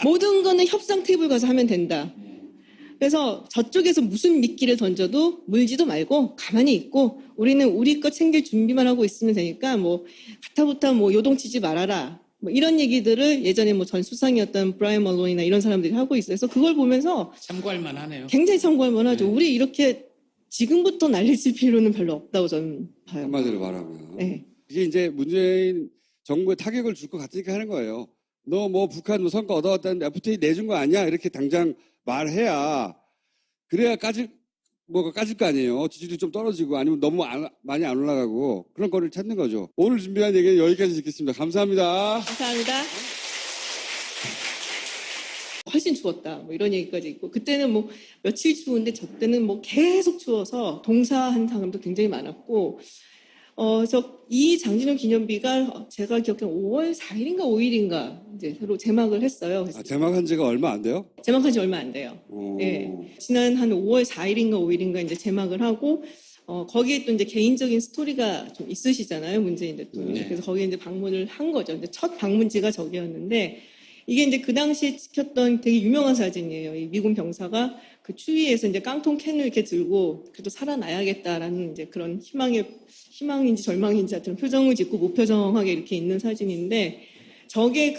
C: 모든 거는 협상 테이블 가서 하면 된다. 그래서 저쪽에서 무슨 미끼를 던져도 물지도 말고 가만히 있고 우리는 우리 거 챙길 준비만 하고 있으면 되니까 뭐 가타부타 뭐 요동치지 말아라. 뭐 이런 얘기들을 예전에 뭐 전 수상이었던 브라이언 멀론이나 이런 사람들이 하고 있어요. 그래서 그걸 보면서
B: 참고할 만하네요.
C: 굉장히 참고할 만하죠.
B: 네.
C: 우리 이렇게 지금부터 난리칠 필요는 별로 없다고 저는 봐요.
A: 한마디로 말하면.
C: 네.
A: 이게 이제 문재인 정부에 타격을 줄 것 같으니까 하는 거예요. 너 뭐 북한 뭐 성과 얻어왔다는데 FTA 내준 거 아니야? 이렇게 당장 말해야 그래야 까질 거 아니에요. 지지도 좀 떨어지고 아니면 너무 많이 안 올라가고 그런 거를 찾는 거죠. 오늘 준비한 얘기는 여기까지 듣겠습니다. 감사합니다.
C: 감사합니다. 훨씬 추웠다. 뭐 이런 얘기까지 있고 그때는 뭐 며칠 추운데 저 때는 뭐 계속 추워서 동사한 사람도 굉장히 많았고 그래서 이 장진호 기념비가 제가 기억하는 5월 4일인가 5일인가 이제 새로 제막을 했어요. 그래서
A: 제막한 지가 얼마 안 돼요?
C: 제막한 지 얼마 안 돼요.
A: 오.
C: 예. 지난 한 5월 4일인가 5일인가 이제 제막을 하고 거기에 또 이제 개인적인 스토리가 좀 있으시잖아요, 문재인 대통령.
B: 네.
C: 그래서 거기에 이제 방문을 한 거죠. 이제 첫 방문지가 저기였는데 이게 이제 그 당시에 찍혔던 되게 유명한 사진이에요. 이 미군 병사가 그 추위에서 이제 깡통 캔을 이렇게 들고 그래도 살아나야겠다라는 이제 그런 희망인지 절망인지 하여튼 표정을 짓고 무표정하게 이렇게 있는 사진인데 저기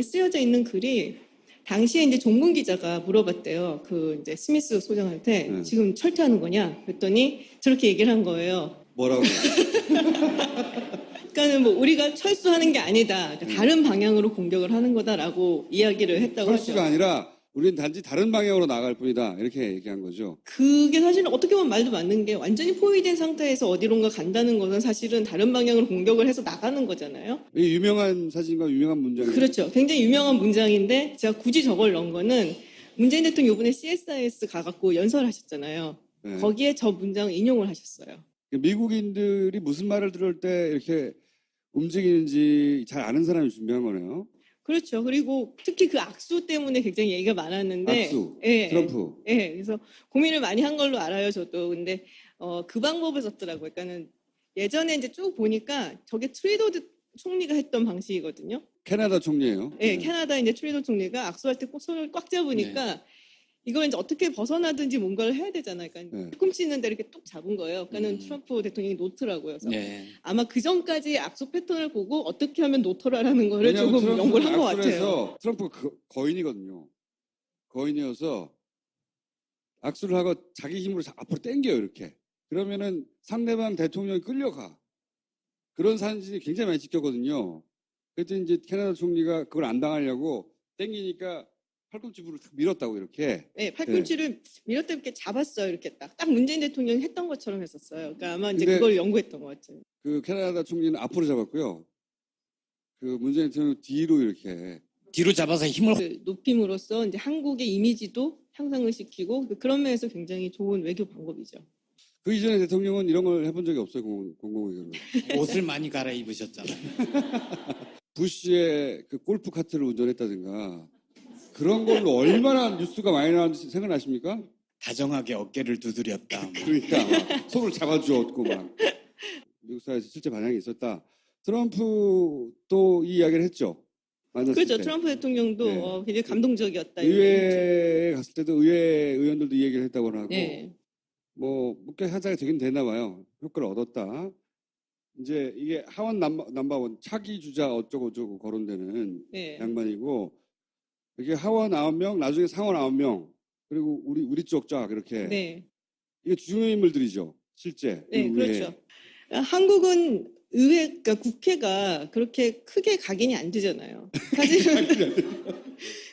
C: 쓰여져 있는 글이 당시에 이제 종군 기자가 물어봤대요. 그 이제 스미스 소장한테 지금 철퇴하는 거냐? 그랬더니 저렇게 얘기를 한 거예요.
A: 뭐라고?
C: 그러니까는 뭐 우리가 철수하는 게 아니다. 그러니까 다른 방향으로 공격을 하는 거다라고 이야기를 했다고
A: 철수가
C: 하죠.
A: 아니라 우리는 단지 다른 방향으로 나갈 뿐이다. 이렇게 얘기한 거죠.
C: 그게 사실은 어떻게 보면 말도 맞는 게 완전히 포위된 상태에서 어디론가 간다는 거는 사실은 다른 방향으로 공격을 해서 나가는 거잖아요.
A: 이 유명한 사진과 유명한 문장이
C: 그렇죠. 굉장히 유명한 문장인데 제가 굳이 저걸 넣은 거는 문재인 대통령 이번에 CSIS 가갖고 연설하셨잖아요.
A: 네.
C: 거기에 저 문장을 인용을 하셨어요.
A: 미국인들이 무슨 말을 들을 때 이렇게 움직이는지 잘 아는 사람이 준비한 거네요.
C: 그렇죠. 그리고 특히 그 악수 때문에 굉장히 얘기가 많았는데.
A: 악수,
C: 예,
A: 트럼프.
C: 예, 그래서 고민을 많이 한 걸로 알아요, 저도. 근데 그 방법을 썼더라고요. 그러니까는 예전에 이제 쭉 보니까 저게 트리도 총리가 했던 방식이거든요.
A: 캐나다 총리예요.
C: 예, 캐나다 이제 트리도 총리가 악수할 때 꼭 손을 꽉 잡으니까 이걸 이제 어떻게 벗어나든지 뭔가를 해야 되잖아요. 그러니까
A: 네.
C: 뒤꿈치는 데 이렇게 뚝 잡은 거예요. 그러니까는 트럼프 대통령이 놓더라고요. 그래서
B: 네.
C: 아마 그 전까지 악수 패턴을 보고 어떻게 하면 놓더라라는 거를
A: 왜냐하면
C: 조금
A: 트럼프는
C: 연구를 한 것
A: 악수를
C: 같아요.
A: 해서 트럼프가 거인이거든요. 거인이어서 악수를 하고 자기 힘으로 앞으로 당겨요. 이렇게. 그러면은 상대방 대통령이 끌려가. 그런 사진이 굉장히 많이 찍혔거든요. 그랬더니 이제 캐나다 총리가 그걸 안 당하려고 당기니까 팔꿈치부를 밀었다고 이렇게.
C: 네, 팔꿈치를 밀었다 이렇게 잡았어요. 이렇게 딱 문재인 대통령이 했던 것처럼 했었어요. 그러니까 아마 이제
A: 근데
C: 그걸 연구했던 것 같아요.
A: 그 캐나다 총리는 앞으로 잡았고요. 그 문재인 대통령 뒤로 이렇게.
B: 뒤로 잡아서 힘을
C: 그 높임으로써 이제 한국의 이미지도 향상을 시키고 그런 면에서 굉장히 좋은 외교 방법이죠.
A: 그 이전에 대통령은 이런 걸 해본 적이 없어요. 공공의견으로.
B: 옷을 많이 갈아입으셨잖아요.
A: 부시의 그 골프 카트를 운전했다든가 그런 걸로 얼마나 뉴스가 많이 나왔는지 생각나십니까?
B: 다정하게 어깨를 두드렸다.
A: 그러니까 막 손을 잡아주었고 막 미국 사회에서 실제 반향이 있었다. 트럼프도 이 이야기를 했죠. 만났을
C: 그렇죠.
A: 때.
C: 트럼프 대통령도
A: 네.
C: 굉장히 감동적이었다. 이런
A: 의회에 갔을 때도 의회 의원들도 이 얘기를 했다고 하고
C: 네.
A: 뭐 꽤 하자가 되긴 되나 봐요. 효과를 얻었다. 이제 이게 하원 넘버원 차기 주자 어쩌고 거론되는
C: 네.
A: 양반이고 이게 하원 9명, 나중에 상원 9명, 그리고 우리 쪽 쫙 이렇게
C: 네.
A: 이게 중요 인물들이죠. 실제.
C: 네,
A: 그 의회에.
C: 그렇죠. 한국은 그러니까 국회가 그렇게 크게 각인이 안 되잖아요. 사실은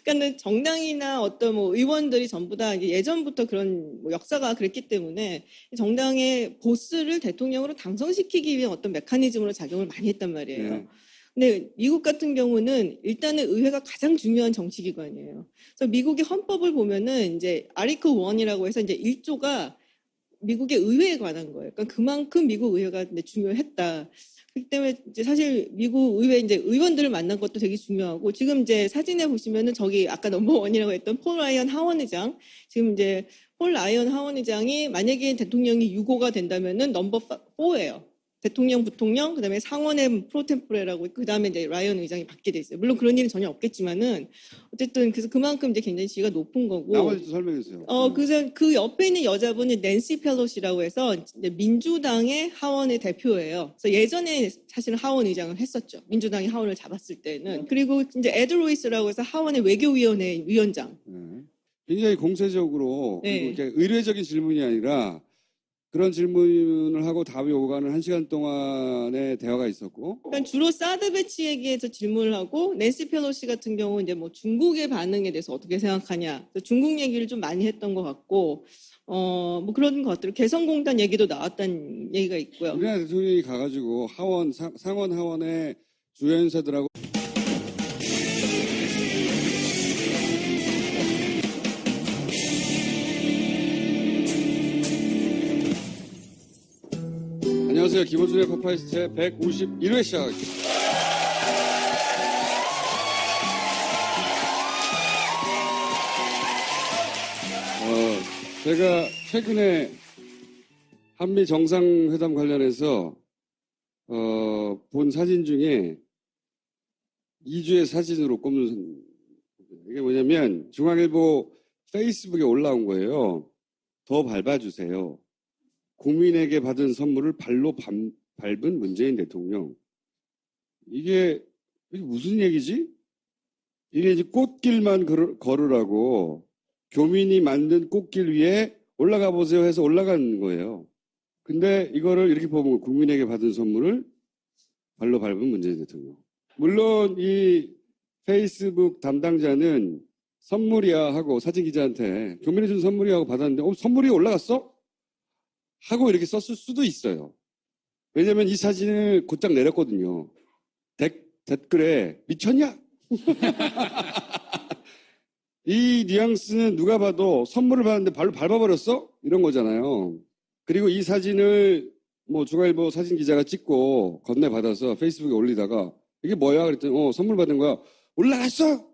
C: 그러니까 정당이나 어떤 뭐 의원들이 전부 다 이제 예전부터 그런 뭐 역사가 그랬기 때문에 정당의 보스를 대통령으로 당선시키기 위한 어떤 메커니즘으로 작용을 많이 했단 말이에요.
A: 네.
C: 근데 미국 같은 경우는 일단은 의회가 가장 중요한 정치기관이에요. 그래서 미국의 헌법을 보면은 이제 아리클 1이라고 해서 이제 1조가 미국의 의회에 관한 거예요. 그러니까 그만큼 미국 의회가 이제 중요했다. 그렇기 때문에 이제 사실 미국 의회 이제 의원들을 만난 것도 되게 중요하고 지금 이제 사진에 보시면은 저기 아까 넘버 1이라고 했던 폴 라이언 하원의장 지금 이제 폴 라이언 하원의장이 만약에 대통령이 6호가 된다면은 넘버 4예요. 대통령, 부통령, 그다음에 상원의 프로템포레라고 그다음에 이제 라이언 의장이 받게 돼 있어요. 물론 그런 일은 전혀 없겠지만은 어쨌든 그래서 그만큼 이제 굉장히 지위가 높은 거고.
A: 나머지도 설명해주세요.
C: 그래서 그 옆에 있는 여자분이 낸시 펠로시라고 해서 이제 민주당의 하원의 대표예요. 그래서 예전에 사실은 하원 의장을 했었죠. 민주당이 하원을 잡았을 때는. 그리고 이제 에드 로이스라고 해서 하원의 외교위원회 위원장.
A: 네. 굉장히 공세적으로
C: 네.
A: 그리고 이렇게 의례적인 질문이 아니라 그런 질문을 하고 답이 오가는 1시간 동안의 대화가 있었고.
C: 그러니까 주로 사드 배치 얘기에서 질문을 하고 낸시 펠로시 같은 경우 이제 뭐 중국의 반응에 대해서 어떻게 생각하냐. 중국 얘기를 좀 많이 했던 것 같고 뭐 그런 것들 개성공단 얘기도 나왔다는 얘기가 있고요.
A: 우리나라 대통령이 가가지고 하원 상원 하원의 주요 인사들하고 안녕하세요. 김호준의 퍼파이스트 151회 시작하겠습니다. 제가 최근에 한미 정상회담 관련해서 본 사진 중에 2주의 사진으로 꼽는 이게 뭐냐면 중앙일보 페이스북에 올라온 거예요. 더 밟아주세요. 국민에게 받은 선물을 발로 밟은 문재인 대통령. 이게 무슨 얘기지? 이게 이제 꽃길만 걸으라고 교민이 만든 꽃길 위에 올라가 보세요 해서 올라간 거예요. 근데 이거를 이렇게 보면 국민에게 받은 선물을 발로 밟은 문재인 대통령. 물론 이 페이스북 담당자는 선물이야 하고 사진 기자한테 교민이 준 선물이야 하고 받았는데 선물이 올라갔어? 하고 이렇게 썼을 수도 있어요. 왜냐면 이 사진을 곧장 내렸거든요. 댓글에 미쳤냐? 이 뉘앙스는 누가 봐도 선물을 받았는데 발로 밟아버렸어? 이런 거잖아요. 그리고 이 사진을 뭐 중앙일보 사진 기자가 찍고 건네받아서 페이스북에 올리다가 이게 뭐야? 그랬더니 선물 받은 거야. 올라갔어?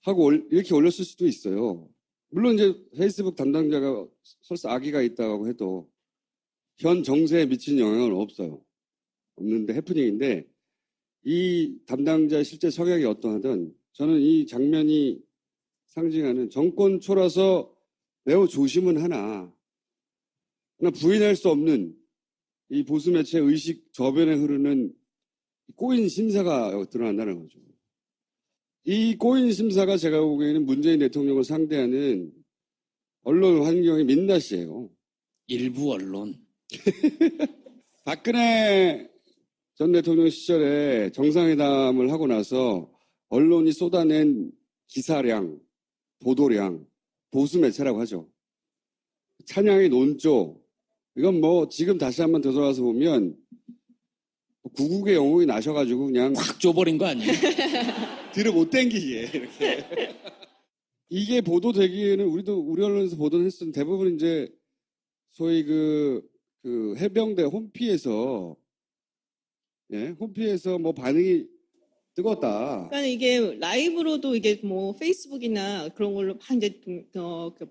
A: 하고 이렇게 올렸을 수도 있어요. 물론 이제 페이스북 담당자가 설사 악의가 있다고 해도 현 정세에 미친 영향은 없는데 해프닝인데 이 담당자의 실제 성향이 어떠하든 저는 이 장면이 상징하는 정권 초라서 매우 조심은 하나 그러나 부인할 수 없는 이 보수 매체 의식 저변에 흐르는 꼬인 심사가 드러난다는 거죠. 이 꼬인 심사가 제가 보기에는 문재인 대통령을 상대하는 언론 환경의 민낯이에요.
B: 일부 언론.
A: 박근혜 전 대통령 시절에 정상회담을 하고 나서 언론이 쏟아낸 기사량, 보도량, 보수 매체라고 하죠. 찬양의 논조, 이건 뭐 지금 다시 한번 되돌아서 보면 구국의 영웅이 나셔가지고 그냥
B: 확 줘버린 거 아니에요?
A: 뒤를 못 당기게 이렇게. 이게 보도되기에는 우리 언론에서 보도를 했었는데 대부분 이제 소위 그 해병대 홈피에서 홈피에서 뭐 반응이 뜨겁다.
C: 그러니까 이게 라이브로도 이게 뭐 페이스북이나 그런 걸로 막 이제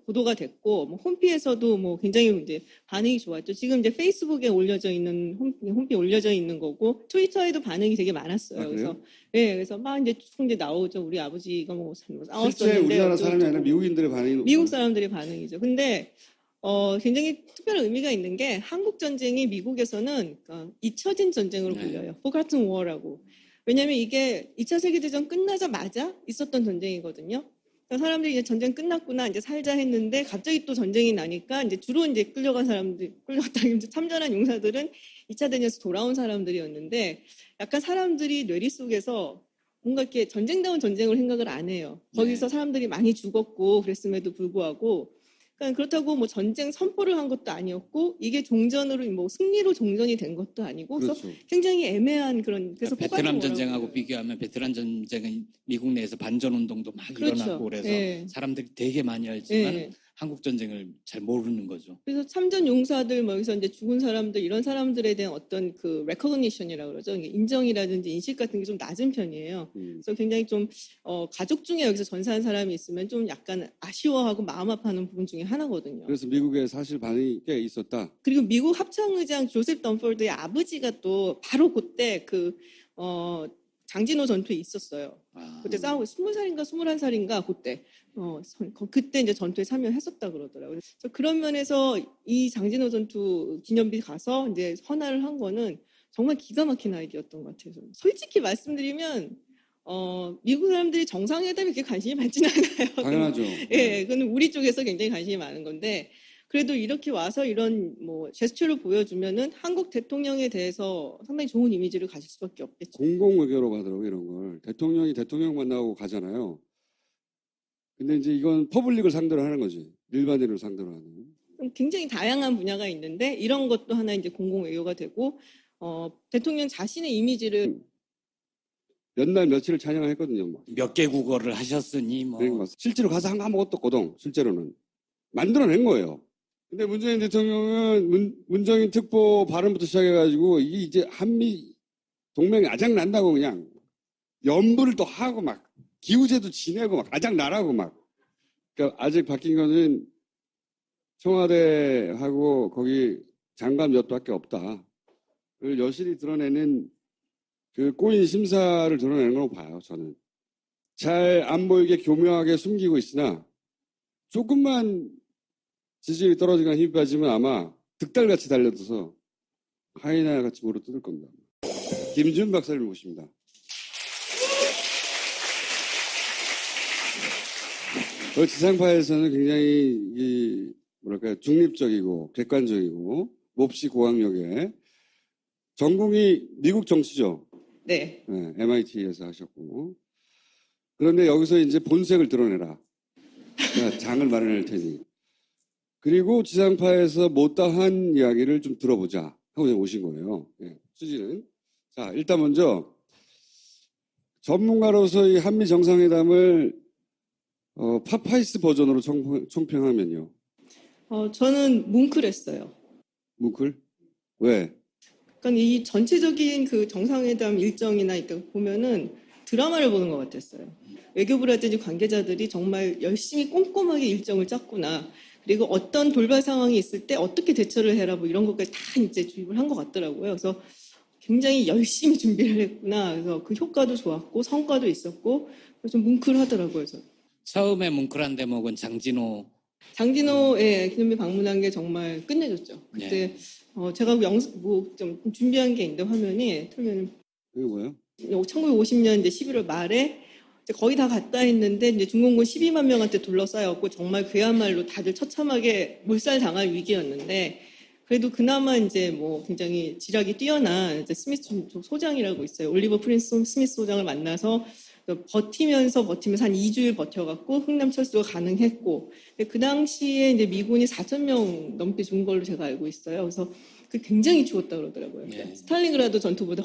C: 보도가 됐고, 뭐 홈피에서도 뭐 굉장히 이제 반응이 좋았죠. 지금 이제 페이스북에 올려져 있는 홈피 올려져 있는 거고, 트위터에도 반응이 되게 많았어요.
A: 아,
C: 그래서 그래서 막 이제 쭉 이제 나오죠. 우리 아버지가 뭐
A: 실제
C: 싸웠었는데
A: 우리나라
C: 어쩌고
A: 사람이 아니라
C: 저쩌고.
A: 미국인들의 반응이
C: 미국 사람들의 반응이죠. 근데 굉장히 특별한 의미가 있는 게 한국 전쟁이 미국에서는 잊혀진 전쟁으로 불려요. Forgotten War라고. 왜냐하면 이게 2차 세계대전 끝나자마자 있었던 전쟁이거든요. 그러니까 사람들이 이제 전쟁 끝났구나, 이제 살자 했는데 갑자기 또 전쟁이 나니까 이제 주로 이제 끌려간 사람들, 참전한 용사들은 2차 대전에서 돌아온 사람들이었는데 약간 사람들이 뇌리 속에서 뭔가 이렇게 전쟁다운 전쟁을 생각을 안 해요. 거기서 사람들이 많이 죽었고 그랬음에도 불구하고 그러니까 그렇다고 뭐 전쟁 선포를 한 것도 아니었고 이게 종전으로 뭐 승리로 종전이 된 것도 아니고 그래서
A: 그렇죠.
C: 굉장히 애매한 그런 그래서
B: 베트남
C: 포괄적으로
B: 전쟁하고 비교하면 베트남 전쟁은 미국 내에서 반전 운동도 막
C: 그렇죠.
B: 일어나고 그래서
C: 예.
B: 사람들이 되게 많이 알지만
C: 예.
B: 한국 전쟁을 잘 모르는 거죠.
C: 그래서 참전 용사들 뭐 여기서 이제 죽은 사람들 이런 사람들에 대한 어떤 그 레코그니션이라고 그러죠. 인정이라든지 인식 같은 게 좀 낮은 편이에요. 그래서 굉장히 좀 가족 중에 여기서 전사한 사람이 있으면 좀 약간 아쉬워하고 마음 아파하는 부분 중에 하나거든요.
A: 그래서 미국에 사실 반응이 꽤 있었다.
C: 그리고 미국 합참의장 조셉 덤폴드의 아버지가 또 바로 그때 장진호 전투에 있었어요. 그때 싸우고 20살인가 21살인가 그때 그때 이제 전투에 참여했었다 그러더라고요. 그래서 그런 면에서 이 장진호 전투 기념비 가서 이제 헌화를 한 거는 정말 기가 막힌 아이디어였던 것 같아요. 솔직히 말씀드리면 미국 사람들이 정상회담에 그렇게 관심이 많지는 않아요.
A: 당연하죠.
C: 예, 그건 우리 쪽에서 굉장히 관심이 많은 건데 그래도 이렇게 와서 이런 뭐 제스처를 보여주면은 한국 대통령에 대해서 상당히 좋은 이미지를 가질 수밖에 없겠죠.
A: 공공외교라고 하더라고요, 이런 걸. 대통령이 대통령 만나고 가잖아요. 근데 이제 이건 퍼블릭을 상대로 하는 거지. 일반인을 상대로 하는.
C: 굉장히 다양한 분야가 있는데 이런 것도 하나 이제 공공외교가 되고 대통령 자신의 이미지를
A: 몇 날 며칠을 찬양했거든요. 뭐.
B: 몇 개 국어를 하셨으니 뭐
A: 그러니까 실제로 가서 한 거 아무것도 없거든. 실제로는. 만들어낸 거예요. 근데 문재인 대통령은 문정인 특보 발언부터 시작해가지고 이게 이제 한미 동맹이 아작난다고 그냥 연부를 또 하고 막 기우제도 지내고 막 아작나라고 막. 그러니까 아직 바뀐 거는 청와대하고 거기 장관 몇 밖에 없다. 그걸 여실히 드러내는 그 꼬인 심사를 드러내는 걸 봐요, 저는. 잘 안 보이게 교묘하게 숨기고 있으나 조금만 지지율이 떨어지거나 힘이 빠지면 아마 득달같이 달려들어서 하이에나같이 물어 뜯을 겁니다. 김준 박사를 모십니다. 지상파에서는 굉장히 중립적이고 객관적이고 몹시 고학력에 전공이 미국 정치죠.
C: 네.
A: MIT에서 하셨고. 그런데 여기서 이제 본색을 드러내라. 내가 장을 마련할 테니. 그리고 지상파에서 못다한 이야기를 좀 들어보자 하고 오신 거예요. 취지는. 자, 일단 먼저 전문가로서 이 한미 정상회담을 파파이스 버전으로 총평하면요.
C: 저는 뭉클했어요.
A: 뭉클? 왜?
C: 그러니까 이 전체적인 그 정상회담 일정이나 이렇게 보면은 드라마를 보는 것 같았어요. 외교부라든지 관계자들이 정말 열심히 꼼꼼하게 일정을 짰구나. 그리고 어떤 돌발 상황이 있을 때 어떻게 대처를 해라 뭐 이런 것까지 다 이제 주입을 한 것 같더라고요. 그래서 굉장히 열심히 준비를 했구나. 그래서 그 효과도 좋았고 성과도 있었고 좀 뭉클하더라고요. 그래서.
B: 처음에 뭉클한 대목은
C: 장진호의 기념비 방문한 게 정말 끝내줬죠. 그때 제가 좀 준비한 게 있는데 화면이 틀면
A: 이게 뭐예요?
C: 1950년 이제 11월 말에 이제 거의 다 갔다 했는데 이제 중공군 12만 명한테 둘러싸였고 정말 그야말로 다들 처참하게 몰살당할 위기였는데 그래도 그나마 이제 뭐 굉장히 지략이 뛰어난 이제 스미스 소장이라고 있어요. 올리버 프린스 스미스 소장을 만나서 버티면서 한 2주일 버텨갖고 흥남 철수가 가능했고, 그 당시에 이제 미군이 4,000명 넘게 죽은 걸로 제가 알고 있어요. 그래서 그 굉장히 죽었다 그러더라고요.
B: 네.
C: 스탈린그라드 전투보다